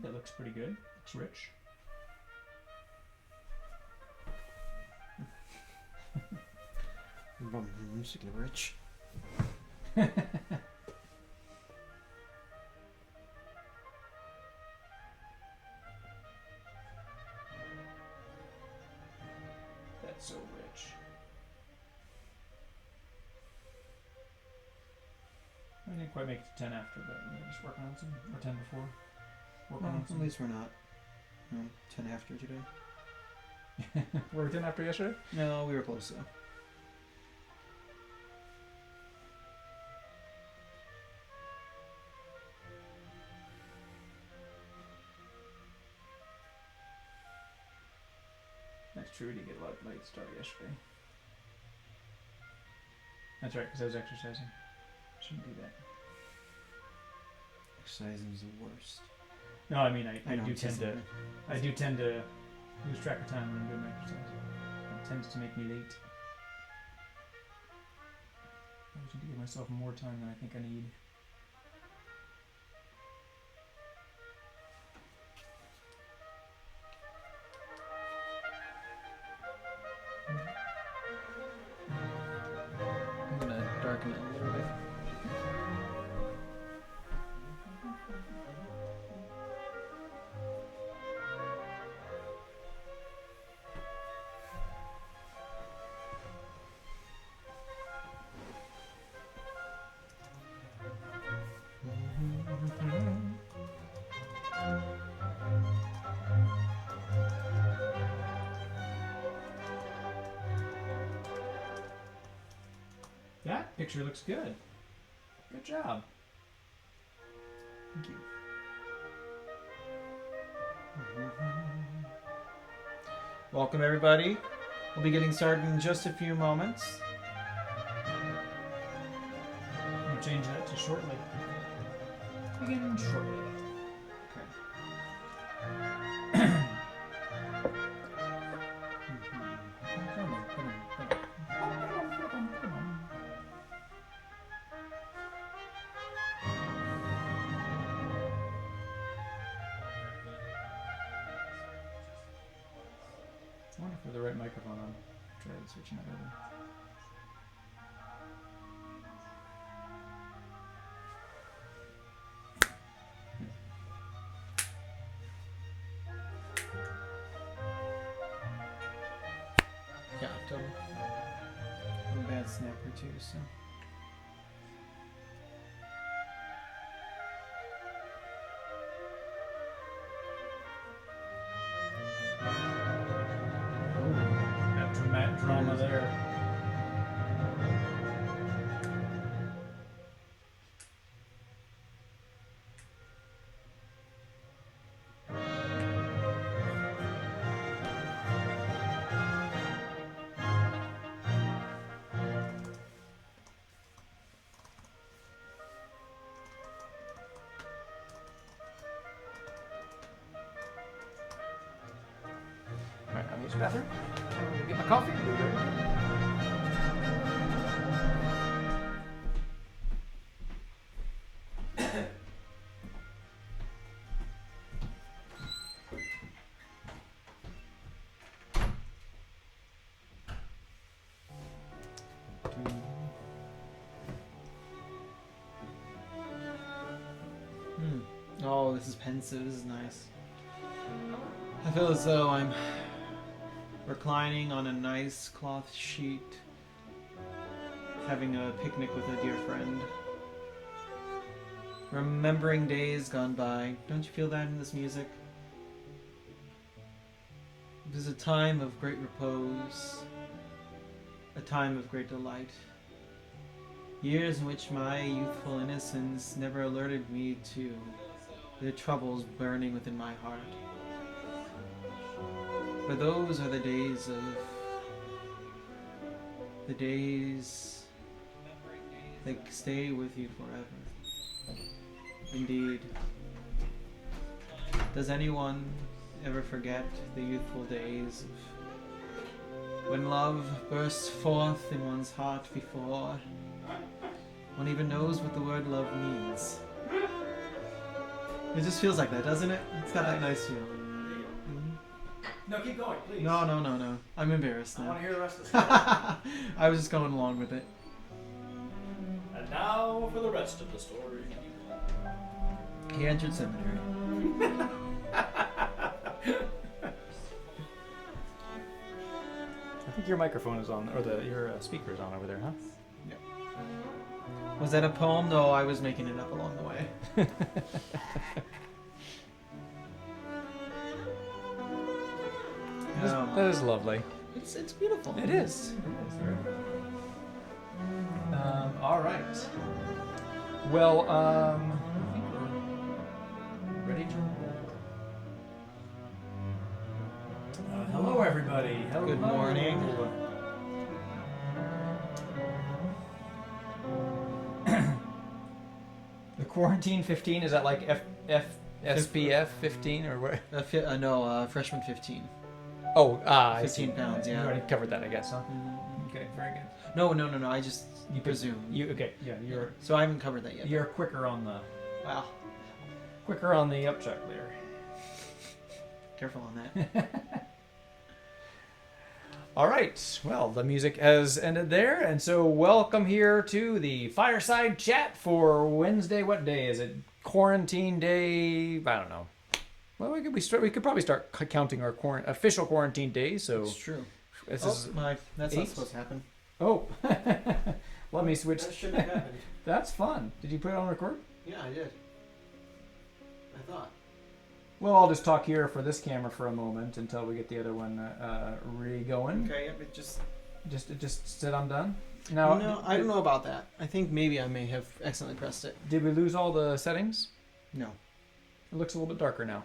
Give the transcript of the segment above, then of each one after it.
that looks pretty good. Looks rich. Speaking of rich. That's so rich. I didn't quite make it to 10 after, but we're just working on some, or 10 before. Working on At some. least we're not 10 after today. Were we 10 after yesterday? No, we were close though. That's true, we did get a lot of late start yesterday. That's right, because I was exercising. Shouldn't do that. Exercising is the worst. No, I mean, I know, do it's tend just- to... I do tend to lose track of time when I'm doing my exercise. It tends to make me late. I tend to give myself more time than I think I need. I'm gonna darken it a little bit. That picture looks good. Good job. Thank you. Welcome everybody. We'll be getting started in just a few moments. I'm going to change that to shortly. Begin shortly. I wonder if we're the right microphone on. Try switching that over. Yeah, totally. I'm a bad snapper too, so. That drama there. Alright, I'll use the bathroom. I'm gonna get my coffee. Oh, this is pensive. This is nice. I feel as though I'm reclining on a nice cloth sheet, having a picnic with a dear friend, remembering days gone by. Don't you feel that in this music? It is a time of great repose, a time of great delight. Years in which my youthful innocence never alerted me to the troubles burning within my heart. But those are the days that stay with you forever. Indeed. Does anyone ever forget the youthful days of when love bursts forth in one's heart before one even knows what the word love means? It just feels like that, doesn't it? It's got that nice feel. No, keep going, please. No. I'm embarrassed I now. want to hear the rest of the story. I was just going along with it. And now for the rest of the story. He entered seminary. I think your microphone is on, or your speaker is on over there, huh? Was that a poem? No, I was making it up along the way. That is lovely. It's beautiful. It is. All right. Well, I think we're ready to roll. Hello, everybody. Hello. Good morning. The Quarantine 15, is that like SPF 15 or what? No, freshman 15. Oh, 15 pounds, yeah. You already covered that, I guess, huh? Mm-hmm. Okay, very good. No. I just presume. So I haven't covered that yet. you're quicker on the Wow. upchuck there. Careful on that. All right. Well, the music has ended there, and so welcome here to the fireside chat for Wednesday. What day is it? Quarantine day. I don't know. Well, we could probably start counting our official quarantine days. So It's true. this That's not 8? supposed to happen. Oh, let me switch. That shouldn't have happened. That's fun. Did you put it on record? Yeah, I did. I thought. Well, I'll just talk here for this camera for a moment until we get the other one re-going. Okay, yep, it just... Just said I'm done. Now, No, I don't know about that. I think maybe I may have accidentally pressed it. Did we lose all the settings? No. It looks a little bit darker now.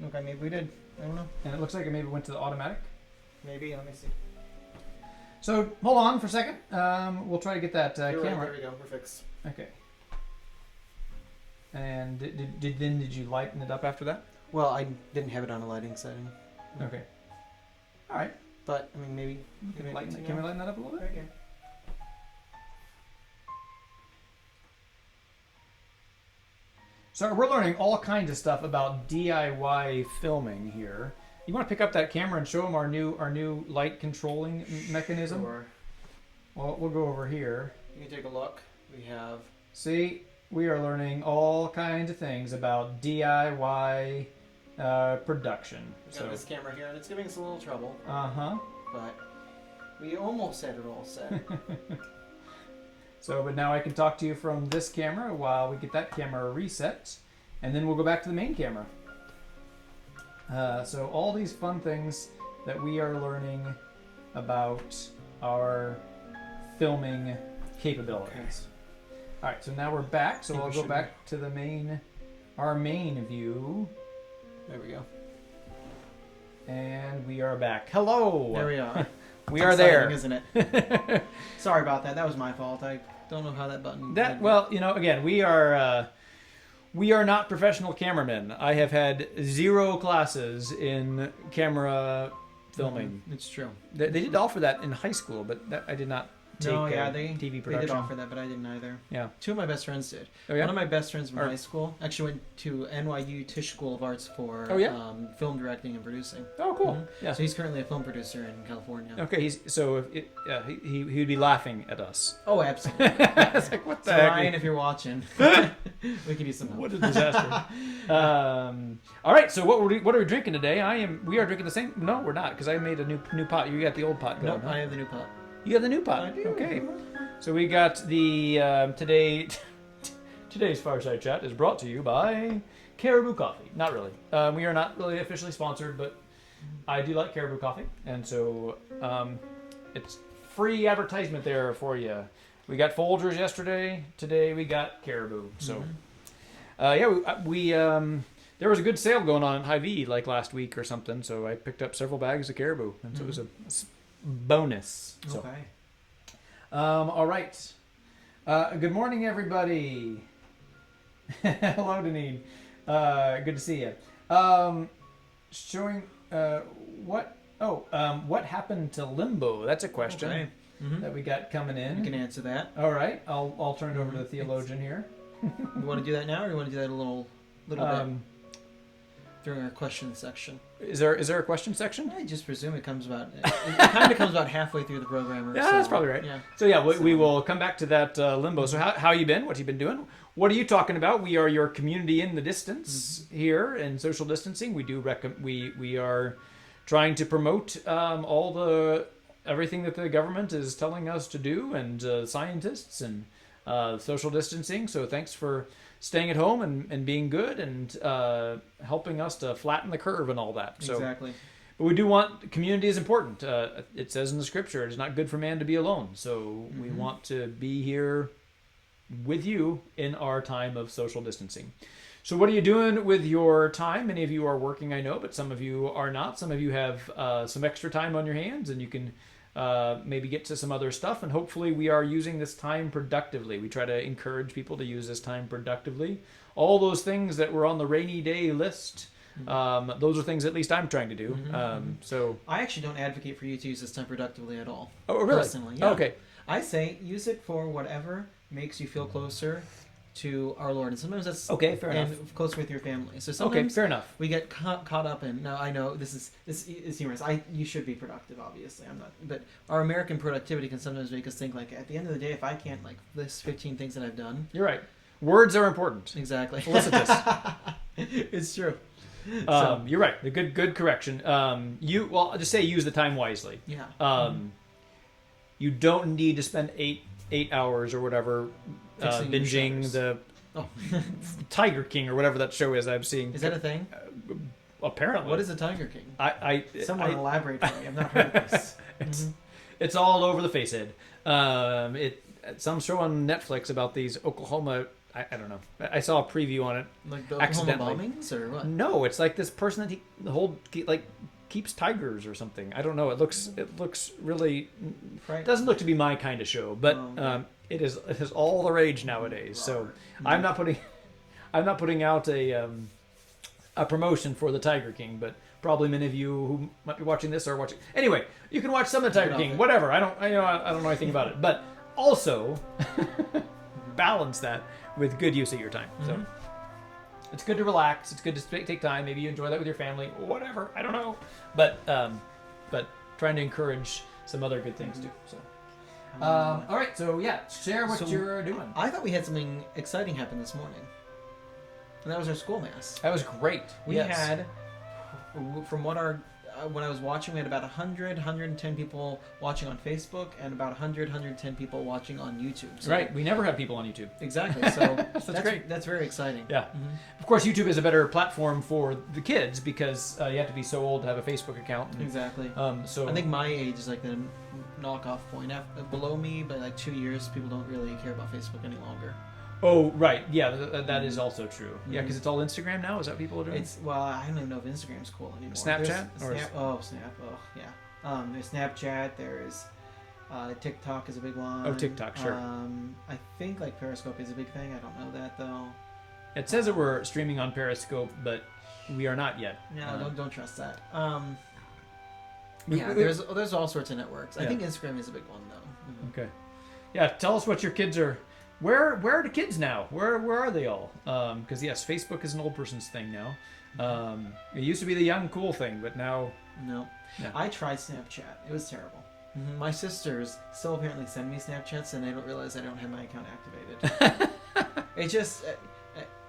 Okay, maybe we did. I don't know. And it looks like it maybe went to the automatic. Maybe, let me see. So, hold on for a second. We'll try to get that You're right, camera. there we go, we're fixed. Okay. And did you lighten it up after that? Well, I didn't have it on a lighting setting. Okay. All right. But, I mean, maybe... Can we lighten that up a little bit? Okay. So we're learning all kinds of stuff about DIY filming here. You want to pick up that camera and show them our new light controlling mechanism? Sure. Well, we'll go over here. You can take a look. We have... See, we are learning all kinds of things about DIY production. We got this camera here, and it's giving us a little trouble. Uh-huh. But we almost had it all set. So, but now I can talk to you from this camera while we get that camera reset, and then we'll go back to the main camera. So all these fun things that we are learning about our filming capabilities. All right, so now we're back. So I'll go back to the our main view. There we go. And we are back. Hello. There we are. We are there, isn't it? Sorry about that. That was my fault. I don't know how that button. Well, again, we are not professional cameramen. I have had 0 classes in camera filming. It's true. They did offer that in high school, but I did not take TV production. They did offer that, but I didn't either. Yeah. 2 of my best friends did. Oh, yeah? One of my best friends from high school actually went to NYU Tisch School of Arts for film directing and producing. Oh, cool. Mm-hmm. Yeah. So he's currently a film producer in California. Okay. He would be laughing at us. Oh, absolutely. It's like, what the so heck? Ryan, if you're watching, we could use some help. What a disaster. All right. So what are we drinking today? We are drinking the same. No, we're not, because I made a new pot. You got the old pot going. Nope, huh? I have the new pot. You have the new pot. I do. Okay. So we got the today's fireside chat is brought to you by Caribou Coffee. Not really. We are not really officially sponsored, but I do like Caribou Coffee, and so it's free advertisement there for you. We got Folgers yesterday. Today we got Caribou. So we there was a good sale going on at Hy-Vee like last week or something. So I picked up several bags of Caribou, and so it was a bonus. So. Okay. All right. Good morning, everybody. Hello, Deneen. Good to see you. Showing what happened to Limbo? That's a question Okay. that we got coming in. You can answer that. All right. I'll turn it over to the theologian here. You want to do that now, or you want to do that a little bit during our question section? Is there a question section? I just presume it comes about. It kind of comes about halfway through the program. Yeah, that's probably right. Yeah. So yeah, we will come back to that limbo. So how you been? What you been doing? What are you talking about? We are your community in the distance here in social distancing. We do we are trying to promote everything that the government is telling us to do, and scientists and social distancing. So thanks for staying at home and being good and helping us to flatten the curve and all that. So, Exactly. but we do want, community is important. It says in the scripture, it is not good for man to be alone. So we want to be here with you in our time of social distancing. So what are you doing with your time? Many of you are working, I know, but some of you are not. Some of you have some extra time on your hands, and you can maybe get to some other stuff, and hopefully we are using this time productively. We try to encourage people to use this time productively. All those things that were on the rainy day list, those are things at least I'm trying to do. So I actually don't advocate for you to use this time productively at all. Oh, really? Personally, yeah. Okay. I say use it for whatever makes you feel closer to our Lord, and sometimes that's Okay, fair enough. and closer with your family. So Okay, sometimes fair enough. we get caught up in. Now I know this is humorous. You should be productive, obviously. I'm not, but our American productivity can sometimes make us think like, at the end of the day, if I can't like list 15 things that I've done. You're right. Words are important. Exactly. Felicitous. It's true. You're right. The good correction. I'll just say use the time wisely. Yeah. You don't need to spend eight hours or whatever Fixing your binging shutters. the Oh. Tiger King or whatever that show is. I've seen. Is that a thing? Apparently. What is the Tiger King? I Someone elaborate for me. I've not heard of this. It's all over the face, Ed. Some show on Netflix about these Oklahoma. I don't know. I saw a preview on it. Like the Oklahoma Accidentally. bombings or what? No, it's like this person that keeps tigers or something. I don't know. It looks really Right. doesn't look to be my kind of show, but Oh, okay. it is all the rage nowadays. So I'm not putting out a promotion for the Tiger King, but probably many of you who might be watching this are watching. Anyway, you can watch some of the Tiger King, whatever. I don't know anything about it, but also balance that with good use of your time. So it's good to relax. It's good to take time. Maybe you enjoy that with your family, whatever. I don't know, but trying to encourage some other good things too. So. All right, so yeah, share what you're doing. I thought we had something exciting happen this morning, and that was our school mass. That was great. We Yes. had, from what when I was watching, we had about 110 people watching on Facebook, and about 110 people watching on YouTube. So Right, we never have people on YouTube. Exactly. So That's great. That's very exciting. Yeah. Of course, YouTube is a better platform for the kids because you have to be so old to have a Facebook account. And, Exactly. so I think my age is like the knockoff point. Below me, by like 2 years, people don't really care about Facebook any longer. Oh, right. Yeah, that is also true. Yeah, because it's all Instagram now. Is that what people are doing? I don't even know if Instagram's cool anymore. Snapchat? Snap. Oh, yeah. There's Snapchat. There's TikTok is a big one. Oh, TikTok, sure. I think like Periscope is a big thing. I don't know that though. It says that we're streaming on Periscope, but we are not yet. No, don't trust that. There's all sorts of networks. I think Instagram is a big one though. Okay. Yeah, tell us what your kids are. Where are the kids now? Where are they all? Because yes, Facebook is an old person's thing now. It used to be the young cool thing, but now No. Yeah. I tried Snapchat. It was terrible. My sisters still apparently send me Snapchats, and they don't realize I don't have my account activated. It just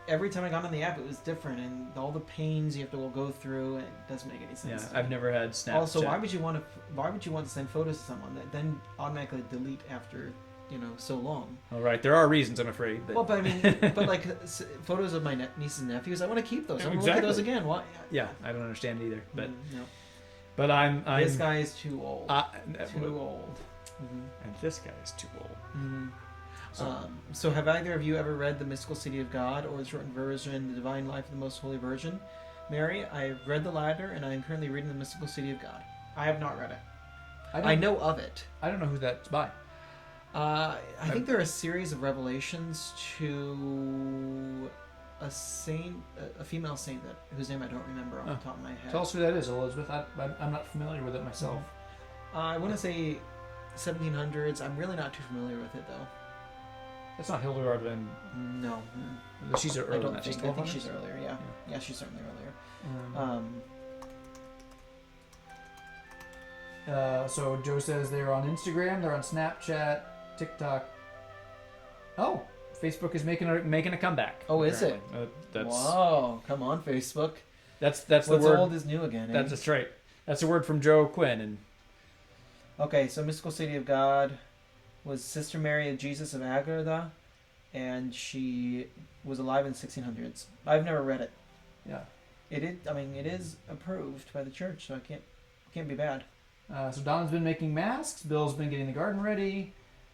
every time I got on the app, it was different, and all the pains you have to go through, and it doesn't make any sense. yeah, to I've me. never had Snapchat. Also, why would you want to send photos to someone that then automatically delete after so long? All right, there are reasons, I'm afraid. But... Well, but I mean, like photos of my nieces and nephews, I want to keep those. I want to look at those again. Why? Yeah, I don't understand it either. But no. but I'm This guy is too old. Too old. And this guy is too old. So have either of you ever read The Mystical City of God, or the shortened version, The Divine Life of the Most Holy Virgin? Mary, I've read the latter, and I am currently reading The Mystical City of God. I have not read it. I know of it. I don't know who that's by. I think they're a series of revelations to a saint, a female saint whose name I don't remember off the top of my head. Tell us who that is, Elizabeth. I'm not familiar with it myself. I want to say 1700s. I'm really not too familiar with it though. That's not Hildegard Van. No. She's earlier. I don't than that. She's think. I think 1200s? she's earlier. Yeah. Yeah, she's certainly earlier. So Joe says they're on Instagram, they're on Snapchat, TikTok. Oh, Facebook is making a comeback. Oh, is it? That's Whoa! Come on, Facebook. That's What's the word. old is new again. Eh? That's right. That's a word from Joe Quinn. And Okay, so Mystical City of God was Sister Mary of Jesus of Agartha, and she was alive in the 1600s. I've never read it. yeah. It is approved by the church, so it can't be bad. So Donna's been making masks. Bill's been getting the garden ready.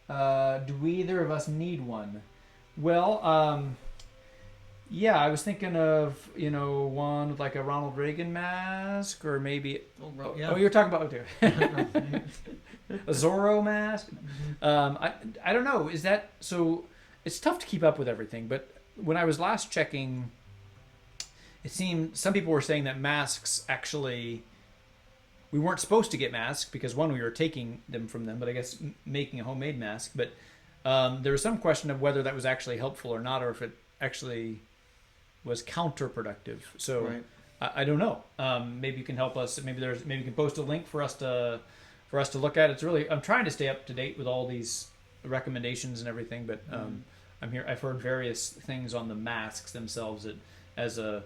Do either of us need one? Well, yeah, I was thinking of one with like a Ronald Reagan mask, or maybe Yeah. you're talking about a Zorro mask. I don't know. Is that so? It's tough to keep up with everything, but when I was last checking, it seemed some people were saying that masks actually. We weren't supposed to get masks because one, we were taking them from them, but I guess making a homemade mask. But there was some question of whether that was actually helpful or not, or if it actually was counterproductive. So Right. I don't know. Maybe you can help us. Maybe you can post a link for us to look at. It's really I'm trying to stay up to date with all these recommendations and everything, but I'm here. I've heard various things on the masks themselves that as a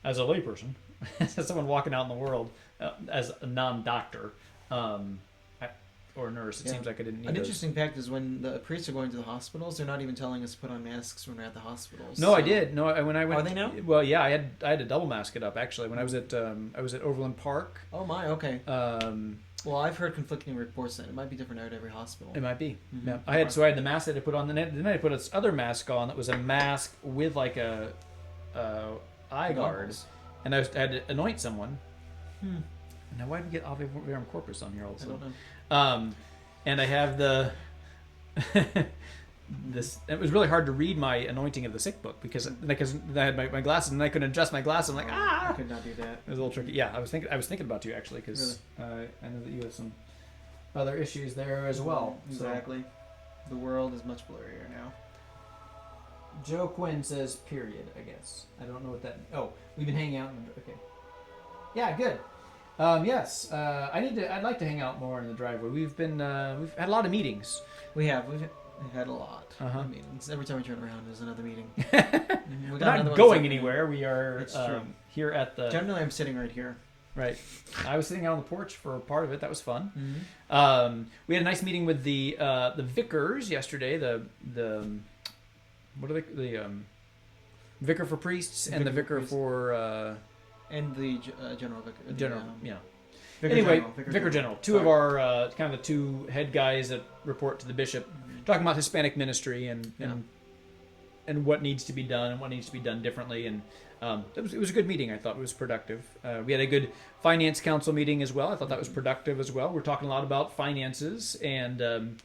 layperson, as someone walking out in the world. As a non-doctor or nurse, it seems like I didn't need An those. interesting fact is when the priests are going to the hospitals, they're not even telling us to put on masks when we're at the hospitals. No, I did. No, when I went. Are they now? Well, yeah, I had to double mask it up actually when I was at Overland Park. Oh my, okay. Well, I've heard conflicting reports that it might be different at every hospital. It might be. Mm-hmm. Yeah, I had the mask that I put on. Then I put this other mask on that was a mask with like a eye guard, Goggles. and I had to anoint someone. Hmm. Now, why did we get Ave Verum Corpus on here all of a I sudden? don't know. And I have the this. It was really hard to read my anointing of the sick book because I had my glasses and I couldn't adjust my glasses. I'm like, I could not do that. It was a little tricky. Yeah, I was thinking about you actually because I know that you have some other issues there as well. Exactly. The world is much blurrier now. Joe Quinn says period. I guess I don't know what that. Oh, we've been hanging out. Okay. Yeah, good. Yes, I'd like to hang out more in the driveway. We've had a lot of meetings. We've had a lot of meetings. Every time we turn around, there's another meeting. We're not going anywhere. We are here at the. Generally, I'm sitting right here. Right. I was sitting out on the porch for part of it. That was fun. Mm-hmm. We had a nice meeting with the vicars yesterday. The what are they? The vicar for priests and the vicar for. And the general vicar. General, yeah. Vicar Vicar General. Two of our kind of the two head guys that report to the bishop, talking about Hispanic ministry and what needs to be done and what needs to be done differently. And it was a good meeting. I thought it was productive. We had a good finance council meeting as well. I thought that was productive as well. We're talking a lot about finances and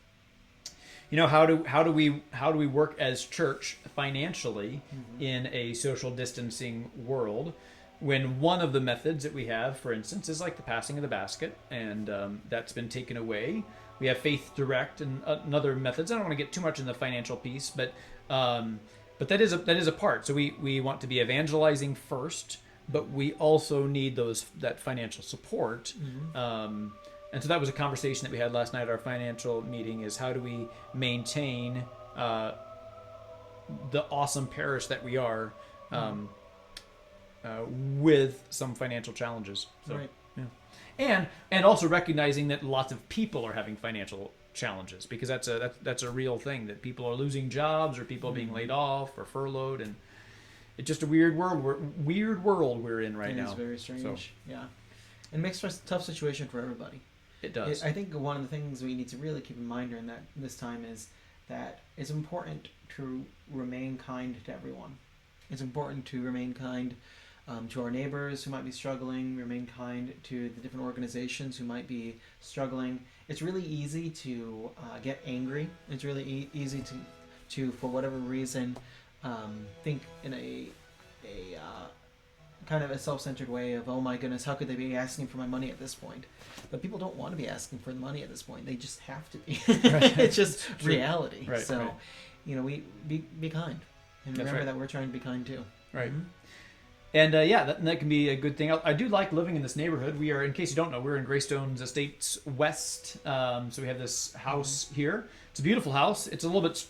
how do we work as church financially in a social distancing world. When one of the methods that we have, for instance, is like the passing of the basket, and that's been taken away. We have Faith Direct and other methods. I don't want to get too much in the financial piece, but that is a part. So we want to be evangelizing first, but we also need that financial support. And so that was a conversation that we had last night at our financial meeting: is how do we maintain the awesome parish that we are. With some financial challenges, so, right? Yeah, and also recognizing that lots of people are having financial challenges because that's a real thing, that people are losing jobs or people are being laid off or furloughed, and it's just a weird world we're in right now. It's very strange. So, yeah, it makes for a tough situation for everybody. It does. I think one of the things we need to really keep in mind during this time is that it's important to remain kind to everyone. It's important to remain kind to our neighbors who might be struggling, remain kind to the different organizations who might be struggling. It's really easy to get angry. It's really easy to for whatever reason, think in a kind of a self-centered way of, oh my goodness, how could they be asking for my money at this point? But people don't want to be asking for the money at this point. They just have to be. Right. It's just True. reality. Right, so right. we be kind and That's remember right. that we're trying to be kind too. Right. Mhm. And that can be a good thing. I do like living in this neighborhood. We are, in case you don't know, we're in Greystone's Estates West. So we have this house here. It's a beautiful house. It's a little bit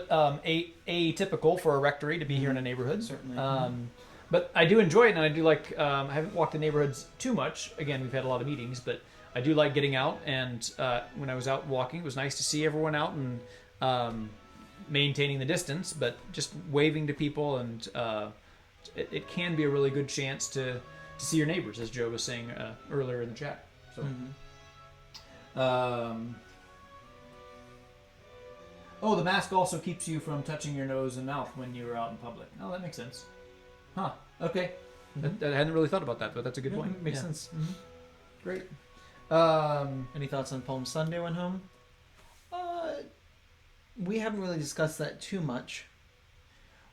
atypical for a rectory to be here in a neighborhood. Certainly. But I do enjoy it, and I do like. I haven't walked the neighborhoods too much. Again, we've had a lot of meetings, but I do like getting out. And when I was out walking, it was nice to see everyone out and maintaining the distance, but just waving to people, and it can be a really good chance to see your neighbors, as Joe was saying earlier in the chat. So. Oh, the mask also keeps you from touching your nose and mouth when you're out in public. Oh, that makes sense. Huh. Okay. I hadn't really thought about that, but that's a good point. Makes sense. Great. Any thoughts on Palm Sunday when home? We haven't really discussed that too much.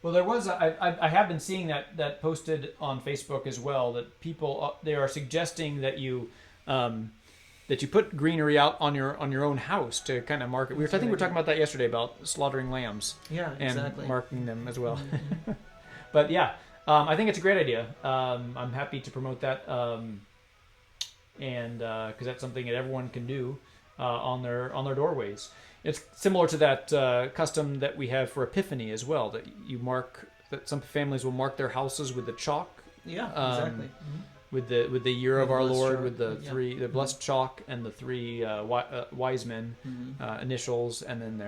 Well, there was. I have been seeing that posted on Facebook as well. That people they are suggesting that you put greenery out on your own house to kind of mark it. I think we were talking about that yesterday about slaughtering lambs. Yeah, and exactly. marking them as well. But yeah, I think it's a great idea. I'm happy to promote that, and because that's something that everyone can do on their doorways. It's similar to that custom that we have for Epiphany as well. That some families will mark their houses with the chalk. Yeah, exactly. With the year of our blessed Lord, chalk, with the blessed chalk and the three wise men initials, and then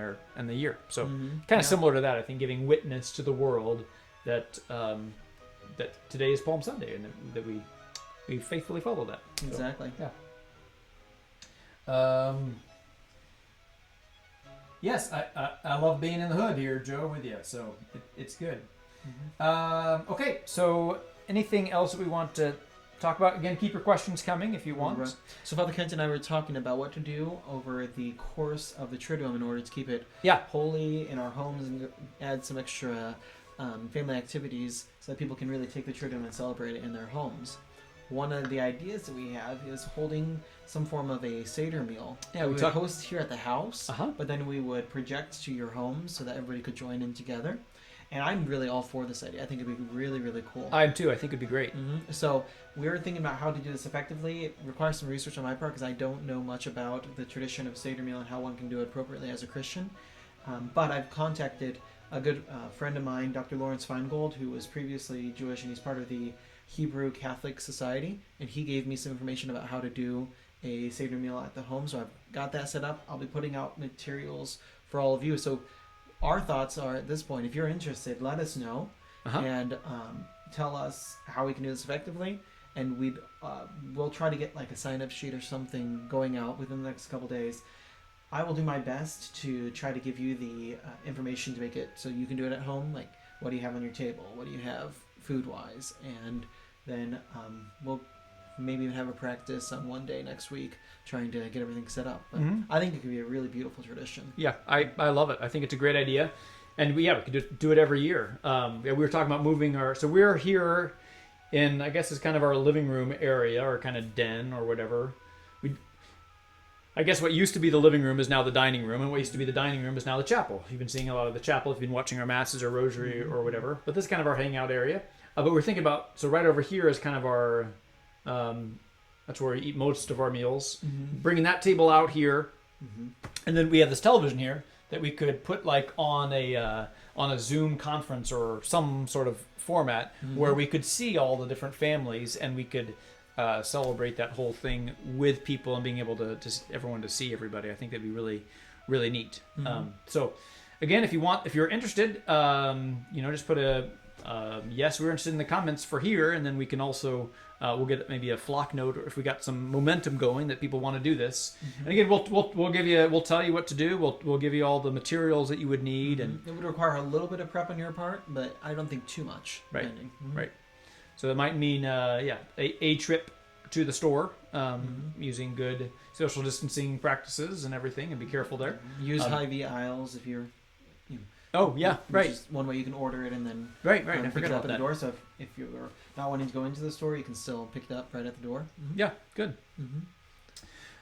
the year. So kind of similar to that, I think, giving witness to the world that that today is Palm Sunday, and that we faithfully follow that. So, Exactly. yeah. Yes, I love being in the hood here, Joe, with you. So it's good. Okay, so anything else that we want to talk about? Again, keep your questions coming if you want. Right. So Father Kent and I were talking about what to do over the course of the Triduum in order to keep it holy in our homes and add some extra family activities so that people can really take the Triduum and celebrate it in their homes. One of the ideas that we have is holding some form of a Seder meal. Yeah, we would host here at the house, Uh-huh. but then we would project to your homes so that everybody could join in together. And I'm really all for this idea. I think it'd be really, really cool. I am too. I think it'd be great. So we were thinking about how to do this effectively. It requires some research on my part because I don't know much about the tradition of Seder meal and how one can do it appropriately as a Christian. But I've contacted a good friend of mine, Dr. Lawrence Feingold, who was previously Jewish, and he's part of the Hebrew Catholic Society, and he gave me some information about how to do a Seder meal at the home. So I've got that set up. I'll be putting out materials for all of you. So our thoughts are, at this point, if you're interested, let us know and tell us how we can do this effectively, and we'll try to get like a sign-up sheet or something going out within the next couple days. I will do my best to try to give you the information to make it so you can do it at home. Like, what do you have on your table? What do you have food-wise? And then we'll maybe even have a practice on one day next week trying to get everything set up. But I think it could be a really beautiful tradition. Yeah, I love it. I think it's a great idea. And we could do it every year. We were talking about moving so we're here in, I guess it's kind of our living room area or kind of den or whatever. I guess what used to be the living room is now the dining room, and what used to be the dining room is now the chapel. You've been seeing a lot of the chapel if you've been watching our masses or rosary or whatever. But this is kind of our hangout area. But we're thinking about, so right over here is kind of our, that's where we eat most of our meals. Bringing that table out here, and then we have this television here that we could put like on a Zoom conference or some sort of format where we could see all the different families, and we could celebrate that whole thing with people and being able to everyone to see everybody. I think that'd be really, really neat. So again, if you're interested, just put a yes, we're interested in the comments for here, and then we can also we'll get maybe a flock note, or if we got some momentum going that people want to do this. And again, we'll tell you what to do. We'll give you all the materials that you would need, and it would require a little bit of prep on your part, but I don't think too much. Right. Right. So that might mean a trip to the store using good social distancing practices and everything, and be careful there. Use Hy-Vee aisles if you're. Oh yeah, right. Just one way you can order it and then I pick forgot it up about at that. the door. So if you're not wanting to go into the store, you can still pick it up right at the door. Yeah, good.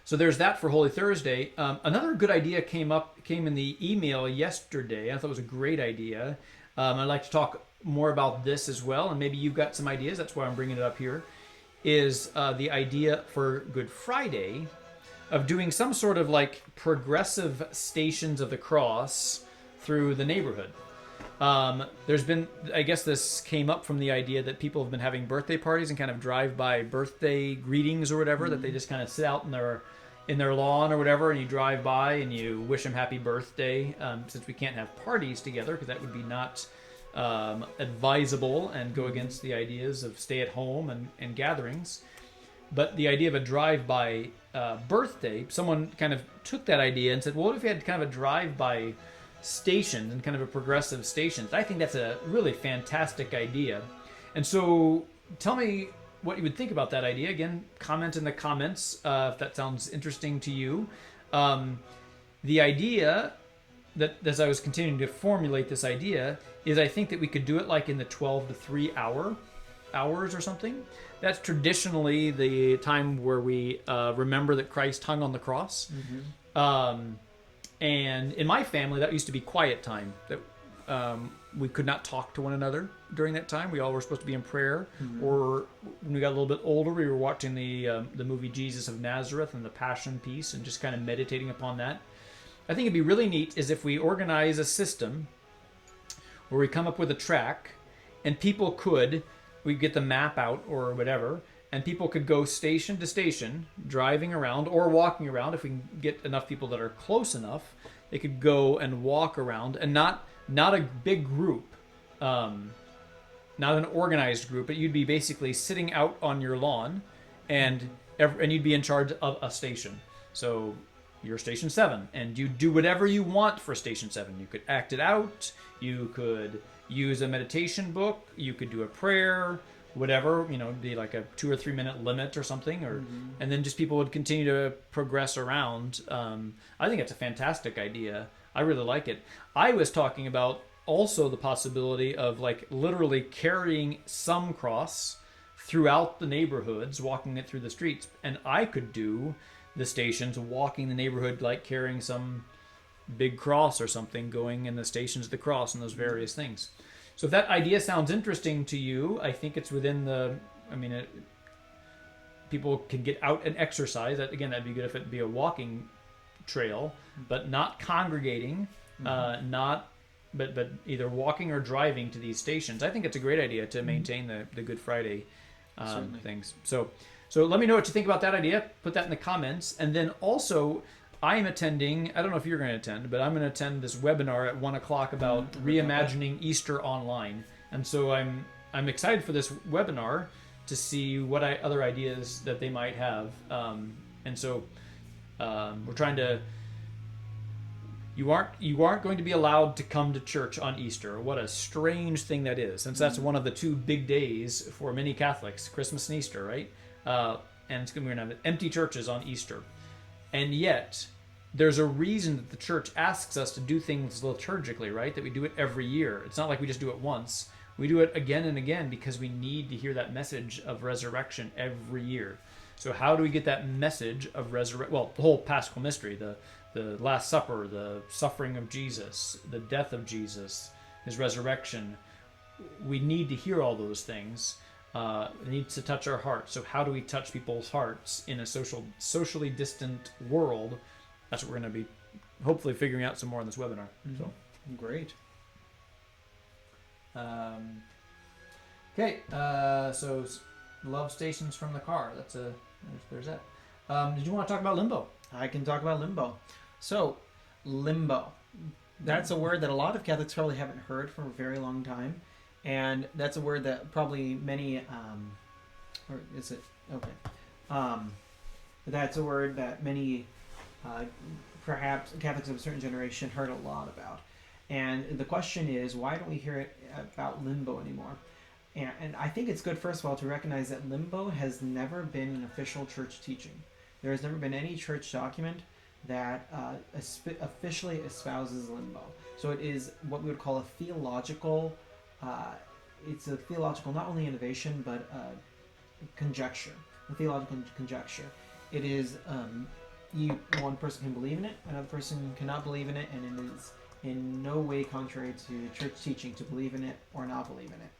So there's that for Holy Thursday. Another good idea came in the email yesterday. I thought it was a great idea. I'd like to talk more about this as well, and maybe you've got some ideas. That's why I'm bringing it up here. Is the idea for Good Friday of doing some sort of like progressive stations of the cross through the neighborhood. There's been, I guess this came up from the idea that people have been having birthday parties and kind of drive-by birthday greetings or whatever, that they just kind of sit out in their lawn or whatever, and you drive by and you wish them happy birthday. Since we can't have parties together, because that would be not advisable and go against the ideas of stay at home and gatherings. But the idea of a drive-by birthday, someone kind of took that idea and said, well, what if we had kind of a drive-by station and kind of a progressive station? I think that's a really fantastic idea. And so tell me what you would think about that idea. Again, comment in the comments if that sounds interesting to you. The idea that, as I was continuing to formulate this idea, is I think that we could do it like in the 12 to 3 hours or something. That's traditionally the time where we remember that Christ hung on the cross. And in my family, that used to be quiet time. That we could not talk to one another during that time. We all were supposed to be in prayer. Or when we got a little bit older, we were watching the movie Jesus of Nazareth and the Passion piece and just kind of meditating upon that. I think it'd be really neat is if we organize a system where we come up with a track and people could, we get the map out or whatever, and people could go station to station, driving around or walking around. If we can get enough people that are close enough, they could go and walk around, and not a big group, not an organized group, but you'd be basically sitting out on your lawn, and you'd be in charge of a station. So you're Station 7, and you do whatever you want for Station 7. You could act it out, you could use a meditation book, you could do a prayer, whatever, be like a 2 or 3 minute limit or something, or and then just people would continue to progress around. I think it's a fantastic idea. I really like it. I was talking about also the possibility of like literally carrying some cross throughout the neighborhoods, walking it through the streets, and I could do the stations walking the neighborhood like carrying some big cross or something, going in the stations of the cross and those various things. So if that idea sounds interesting to you, I think it's within the, people can get out and exercise. That'd be good if it'd be a walking trail, but not congregating, but either walking or driving to these stations. I think it's a great idea to maintain the Good Friday things. So let me know what you think about that idea. Put that in the comments. And then also, I am attending, I don't know if you're going to attend, but I'm going to attend this webinar at 1 o'clock about reimagining Easter online. And so I'm excited for this webinar to see what other ideas that they might have. And so we're trying to, you aren't going to be allowed to come to church on Easter. What a strange thing that is, since that's one of the two big days for many Catholics, Christmas and Easter, right? And we're going to have empty churches on Easter. And yet, there's a reason that the church asks us to do things liturgically, right? That we do it every year. It's not like we just do it once. We do it again and again because we need to hear that message of resurrection every year. So how do we get that message of resurrection? Well, the whole Paschal mystery, the Last Supper, the suffering of Jesus, the death of Jesus, his resurrection. We need to hear all those things. It needs to touch our hearts. So how do we touch people's hearts in a socially distant world? That's what we're going to be hopefully figuring out some more in this webinar. So Great. Okay. So love stations from the car. There's that. Did you want to talk about limbo? I can talk about limbo. So, limbo. That's a word that a lot of Catholics probably haven't heard for a very long time. And that's a word that probably many, or is it? Okay. That's a word that many, perhaps Catholics of a certain generation heard a lot about. And the question is, why don't we hear it about limbo anymore? And I think it's good, first of all, to recognize that limbo has never been an official church teaching. There has never been any church document that officially espouses limbo. So it is what we would call a theological, it's a theological not only innovation, but conjecture, a theological conjecture. It is one person can believe in it, another person cannot believe in it, and it is in no way contrary to church teaching to believe in it or not believe in it.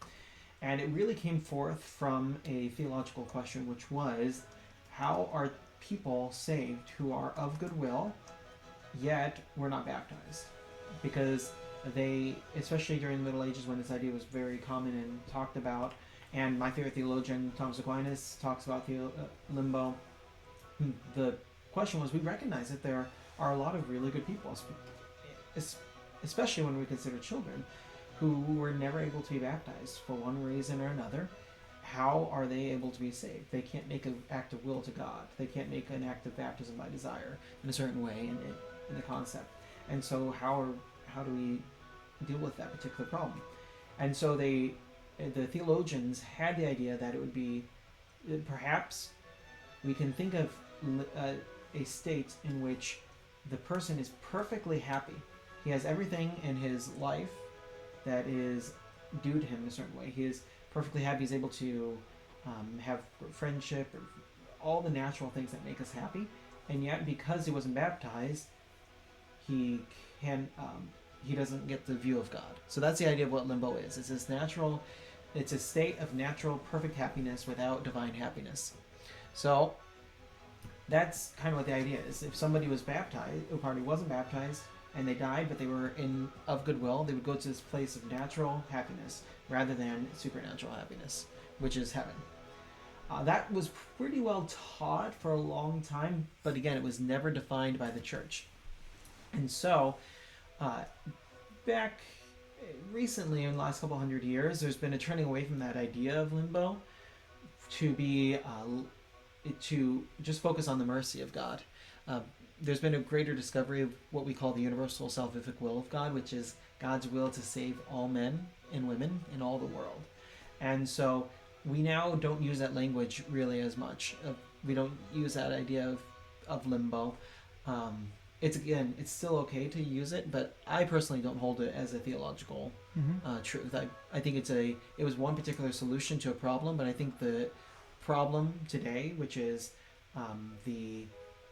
And it really came forth from a theological question, which was, how are people saved who are of goodwill, yet were not baptized? Because they, especially during the Middle Ages when this idea was very common and talked about, and my favorite theologian, Thomas Aquinas, talks about limbo. The question was, we recognize that there are a lot of really good people, especially when we consider children, who were never able to be baptized for one reason or another. How are they able to be saved? They can't make an act of will to God. They can't make an act of baptism by desire in a certain way in the concept. And so how do we deal with that particular problem? And so the theologians had the idea that it would be, perhaps we can think of a state in which the person is perfectly happy. He has everything in his life that is due to him in a certain way. He is perfectly happy. He's able to have friendship, or all the natural things that make us happy. And yet, because he wasn't baptized, he doesn't get the view of God. So that's the idea of what limbo is. It's this natural, it's a state of natural, perfect happiness without divine happiness. So that's kind of what the idea is. If somebody was baptized, or party wasn't baptized, and they died, but they were of goodwill, they would go to this place of natural happiness rather than supernatural happiness, which is heaven. That was pretty well taught for a long time, but again, it was never defined by the church. And so, back recently, in the last couple hundred years, there's been a turning away from that idea of limbo to just focus on the mercy of God. There's been a greater discovery of what we call the universal salvific will of God, which is God's will to save all men and women in all the world. And so we now don't use that language really as much. We don't use that idea of limbo. It's still okay to use it, but I personally don't hold it as a theological truth. I think it was one particular solution to a problem, but I think the problem today, which is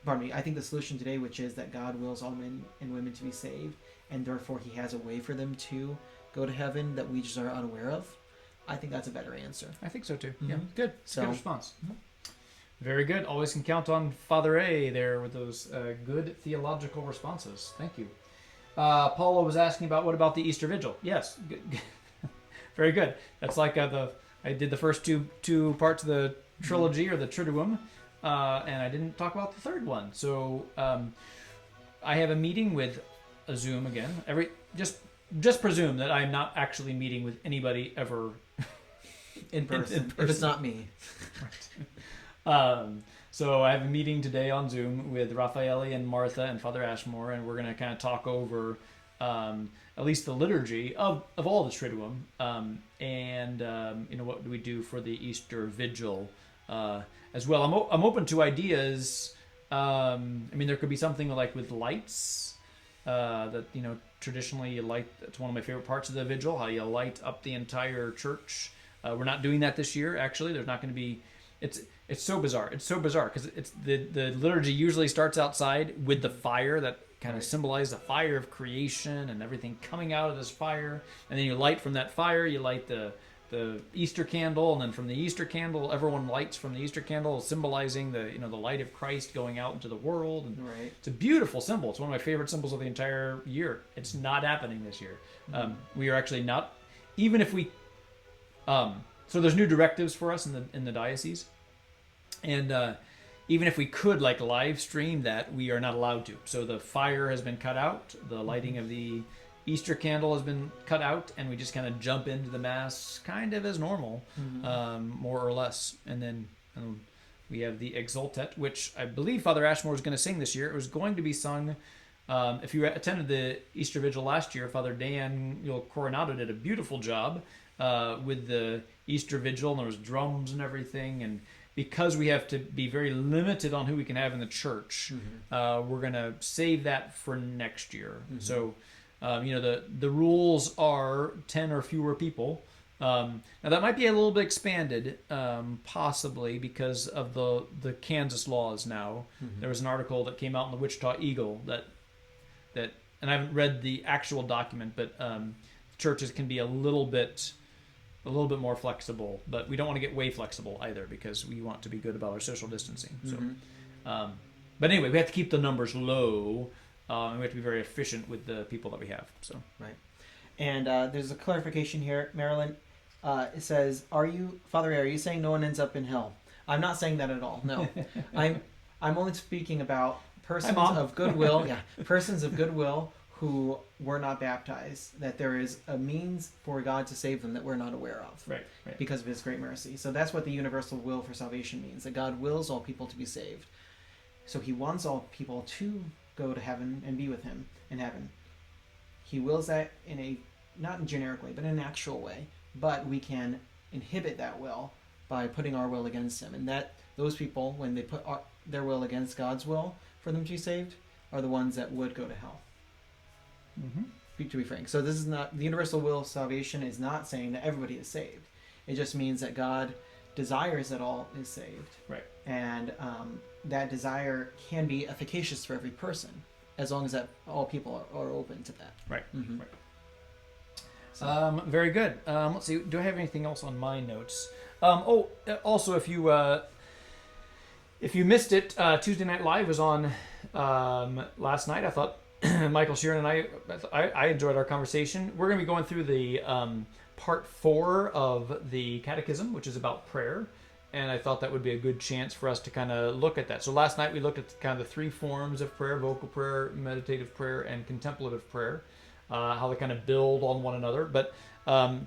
I think the solution today, which is that God wills all men and women to be saved, and therefore He has a way for them to go to heaven that we just are unaware of. I think that's a better answer. I think so too. Mm-hmm. Yeah, good. Good response. Mm-hmm. Very good. Always can count on Father A there with those good theological responses. Thank you. Paula was asking about what about the Easter Vigil? Yes, good. Very good. That's like I did the first two parts of the trilogy or the Triduum. And I didn't talk about the third one. So I have a meeting with a Zoom again. Just presume that I'm not actually meeting with anybody ever in person. If it's not me. Right. So I have a meeting today on Zoom with Raffaele and Martha and Father Ashmore, and we're going to kind of talk over at least the liturgy of all the Triduum, and what do we do for the Easter Vigil as well. I'm open to ideas. There could be something like with lights that traditionally you light. That's one of my favorite parts of the vigil. How you light up the entire church. We're not doing that this year. Actually, there's not going to be. It's so bizarre. It's so bizarre because it's the liturgy usually starts outside with the fire that kind of symbolizes the fire of creation and everything coming out of this fire, and then you light from that fire. You light the Easter candle, and then from the Easter candle, everyone lights from the Easter candle, symbolizing the light of Christ going out into the world. And it's a beautiful symbol. It's one of my favorite symbols of the entire year. It's not happening this year. We are actually not, even if we. So there's new directives for us in the diocese, and even if we could live stream that, we are not allowed to. So the fire has been cut out. The lighting of the Easter candle has been cut out, and we just kind of jump into the Mass kind of as normal, more or less. And then we have the Exultet, which I believe Father Ashmore was going to sing this year. It was going to be sung, if you attended the Easter Vigil last year, Father Daniel Coronado did a beautiful job with the Easter Vigil, and there was drums and everything. And because we have to be very limited on who we can have in the church, we're going to save that for next year. So... the rules are 10 or fewer people Now that might be a little bit expanded, possibly because of the Kansas laws now. There was an article that came out in the Wichita Eagle that, and I haven't read the actual document, but churches can be a little bit more flexible, but we don't want to get way flexible either because we want to be good about our social distancing. So, but anyway, we have to keep the numbers low, and we have to be very efficient with the people that we have. So right. And there's a clarification here, Marilyn. It says, Father A, are you saying no one ends up in hell? I'm not saying that at all. No, I'm only speaking about persons of goodwill. Yeah, persons of goodwill who were not baptized. That there is a means for God to save them that we're not aware of. Right. Because of His great mercy. So that's what the universal will for salvation means. That God wills all people to be saved. So He wants all people to go to heaven and be with Him in heaven. He wills that in a not in a generic way, but in an actual way. But we can inhibit that will by putting our will against Him. And that those people, when they put their will against God's will for them to be saved, are the ones that would go to hell. To be frank. So this is not, the universal will of salvation is not saying that everybody is saved. It just means that God desires that all is saved. Right. And that desire can be efficacious for every person, as long as that all people are open to that. Right. Mm-hmm. Right. So. Very good. Let's see. Do I have anything else on my notes? Also, if you missed it, Tuesday Night Live was on last night. I thought Michael Sheeran and I enjoyed our conversation. We're going to be going through the part 4 of the Catechism, which is about prayer. And I thought that would be a good chance for us to kind of look at that. So last night we looked at kind of the 3 forms of prayer: vocal prayer, meditative prayer, and contemplative prayer. How they kind of build on one another. But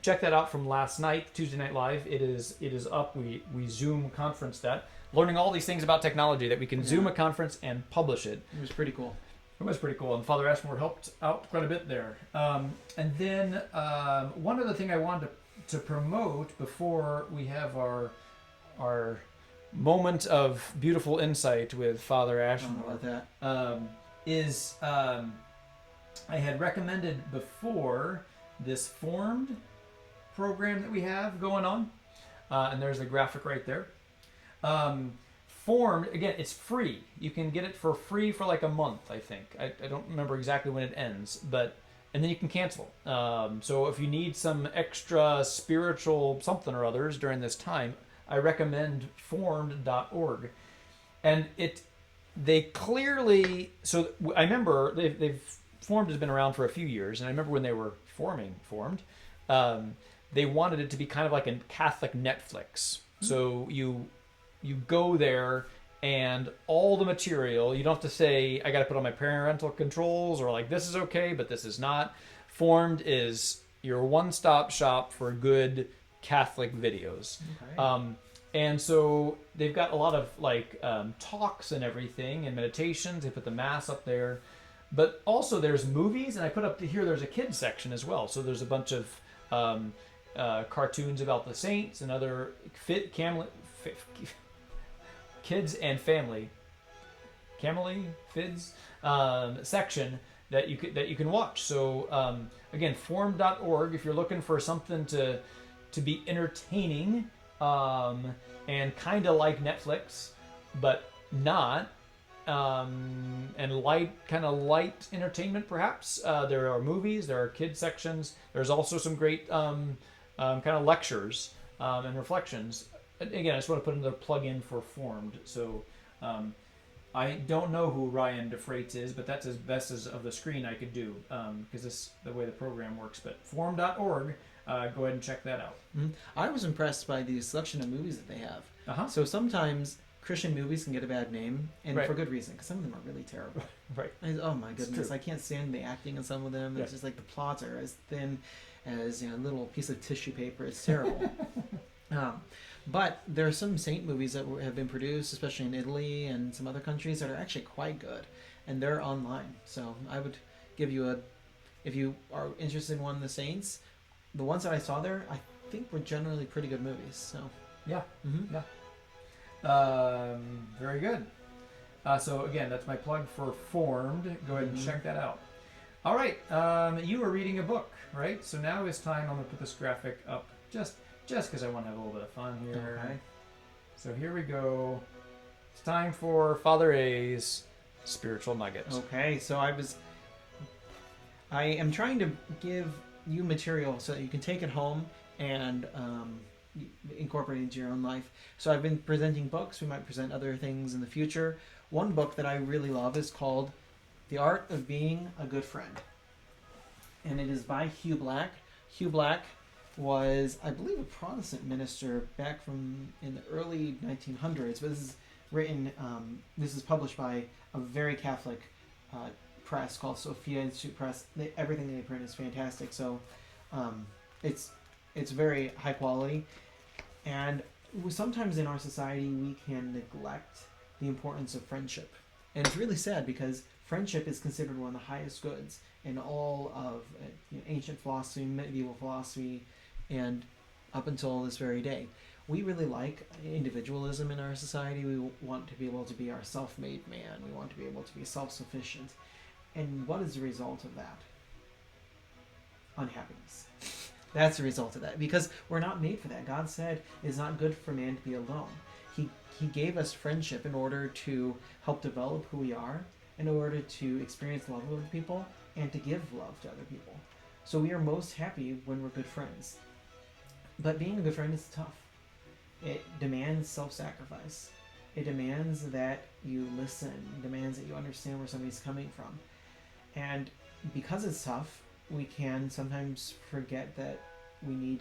check that out from last night, Tuesday Night Live. It is up. We Zoom conference that, learning all these things about technology, that we can Zoom a conference and publish it. It was pretty cool. It was pretty cool, and Father Ashmore helped out quite a bit there. And then one other thing I wanted to promote before we have our moment of beautiful insight with Father Ashmore is I had recommended before this Formed program that we have going on, and there's the graphic right there. Formed, again, it's free. You can get it for free for like a month, I think. I don't remember exactly when it ends, and then you can cancel. So if you need some extra spiritual something or others during this time, I recommend formed.org. And they clearly, so I remember they've Formed has been around for a few years, and I remember when they were Formed, they wanted it to be kind of like a Catholic Netflix. So you go there, and all the material, you don't have to say, I got to put on my parental controls, or like, this is okay, but this is not. Formed is your one-stop shop for good Catholic videos. Okay. And so they've got a lot of like talks and everything, and meditations. They put the Mass up there. But also there's movies, and I put up to here, there's a kids section as well. So there's a bunch of cartoons about the saints and other kids and family, section that you can watch. So again, form.org, if you're looking for something to be entertaining and kind of like Netflix, but not. And light entertainment, perhaps. There are movies, there are kids sections. There's also some great kind of lectures and reflections. Again, I just want to put another plug-in for Formed. So I don't know who Ryan DeFreitas is, but that's as best as of the screen I could do, because this is the way the program works. But form.org, go ahead and check that out. Mm-hmm. I was impressed by the selection of movies that they have. Uh-huh. So sometimes Christian movies can get a bad name, and right. for good reason, because some of them are really terrible. Right. Oh my goodness, I can't stand the acting in some of them. It's just like the plots are as thin as a little piece of tissue paper. It's terrible. But there are some saint movies that have been produced, especially in Italy and some other countries, that are actually quite good, and they're online. So I would give you if you are interested in one of the saints, the ones that I saw there, I think were generally pretty good movies. So yeah, mm-hmm. yeah. Very good. So again, that's my plug for Formed. Go ahead and check that out. All right. You were reading a book, right? So now it's time. I'm going to put this graphic up just because I want to have a little bit of fun here. Okay. So here we go. It's time for Father A's spiritual nugget. Okay, so I am trying to give you material so that you can take it home and incorporate it into your own life. So I've been presenting books. We might present other things in the future. One book that I really love is called The Art of Being a Good Friend. And it is by Hugh Black. Hugh Black was, I believe, a Protestant minister back from in the early 1900s. But this is written, this is published by a very Catholic press called Sophia Institute Press. Everything they print is fantastic. So it's very high quality. And sometimes in our society we can neglect the importance of friendship. And it's really sad because friendship is considered one of the highest goods in all of ancient philosophy, medieval philosophy, and up until this very day. We really like individualism in our society. We want to be able to be our self-made man. We want to be able to be self-sufficient. And what is the result of that? Unhappiness. That's the result of that. Because we're not made for that. God said it is not good for man to be alone. He gave us friendship in order to help develop who we are, in order to experience love with other people, and to give love to other people. So we are most happy when we're good friends. But being a good friend is tough. It demands self-sacrifice. It demands that you listen. It demands that you understand where somebody's coming from. And because it's tough, we can sometimes forget that we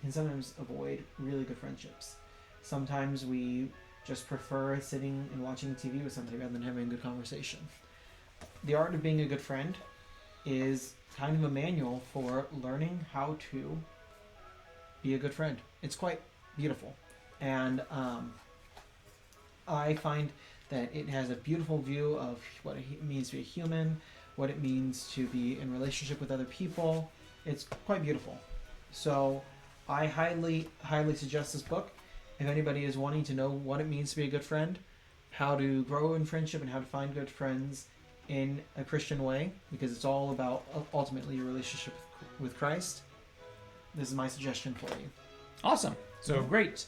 can sometimes avoid really good friendships. Sometimes we just prefer sitting and watching TV with somebody rather than having a good conversation. The Art of Being a Good Friend is kind of a manual for learning how to be a good friend. It's quite beautiful. And I find that it has a beautiful view of what it means to be a human, what it means to be in relationship with other people. It's quite beautiful. So I highly, highly suggest this book. If anybody is wanting to know what it means to be a good friend, how to grow in friendship and how to find good friends in a Christian way, because it's all about ultimately your relationship with Christ, this is my suggestion for you. Awesome. So great.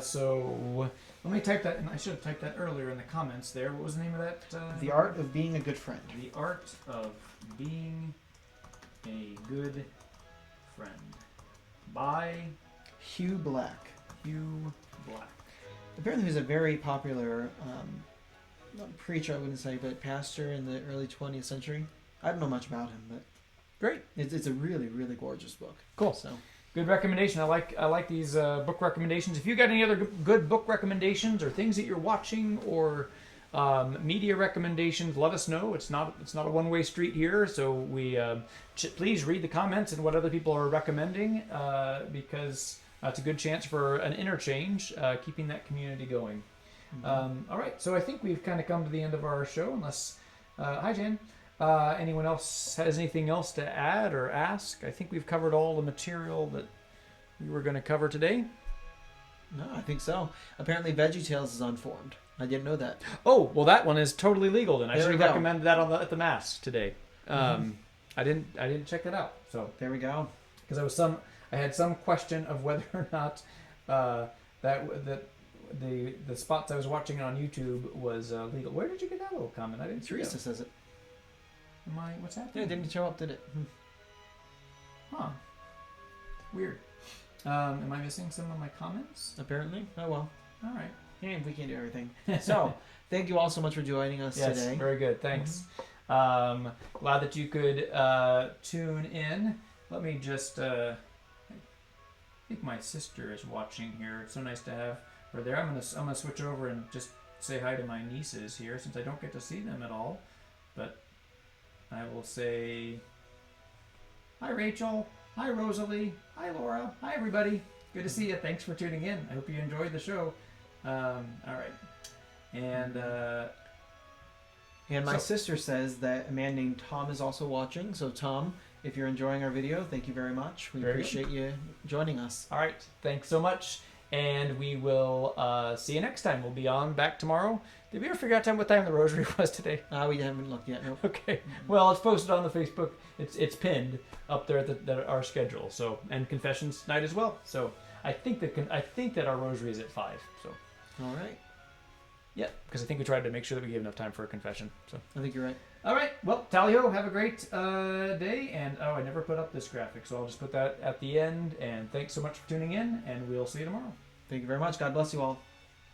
So let me type that, and I should have typed that earlier in the comments there. What was the name of that? The Art of Being a Good Friend. The Art of Being a Good Friend by Hugh Black. Hugh Black. Apparently he was a very popular not preacher, I wouldn't say, but pastor in the early 20th century. I don't know much about him, but Great. it's a really, really gorgeous book. Cool. So Good recommendation. I like these book recommendations. If you got any other good book recommendations or things that you're watching or media recommendations, let us know. It's not a one-way street here. So we please read the comments and what other people are recommending because it's a good chance for an interchange, keeping that community going. All right. So I think we've kind of come to the end of our show. Unless hi Jan. Anyone else has anything else to add or ask? I think we've covered all the material that we were going to cover today. no, I think so. Apparently VeggieTales is unformed. I didn't know that. Oh, well, that one is totally legal. Then I There should we have go. recommended that at the mass today. I didn't check that out. So There we go. because I had some question of whether or not that the spots I was watching on YouTube was legal. Where did you get that little comment? I didn't see Teresa that. says it. What's Yeah, happening? it didn't show up, did it? Huh. Weird. Am I missing some of my comments? Apparently. Oh well. All right. Yeah, we can't do everything. So, thank you all so much for joining us Yes, today. very good. Thanks. Glad that you could tune in. Let me just. I think my sister is watching here. It's so nice to have her there. I'm gonna switch over and just say hi to my nieces here since I don't get to see them at all. But I will say hi, Rachel. Hi, Rosalie. Hi, Laura. Hi, everybody. Good to see you. Thanks for tuning in. I hope you enjoyed the show. All right. And And my So- sister says that a man named Tom is also watching. So, Tom, if you're enjoying our video, thank you very much. We Very good. appreciate you joining us. all right. Thanks so much. And we will see you next time. We'll be on back tomorrow. Did we ever figure out what time the rosary was today? We haven't looked yet. Nope. Okay. Well, it's posted on the Facebook. It's pinned up there at our schedule. So, and confessions night as well. So I think that our rosary is at 5. So. All right. Yeah, because I think we tried to make sure that we gave enough time for a confession. So. I think you're right. All right. Well, tally-ho. Have a great day. And I never put up this graphic, so I'll just put that at the end. And thanks so much for tuning in, and we'll see you tomorrow. Thank you very much. God bless you all.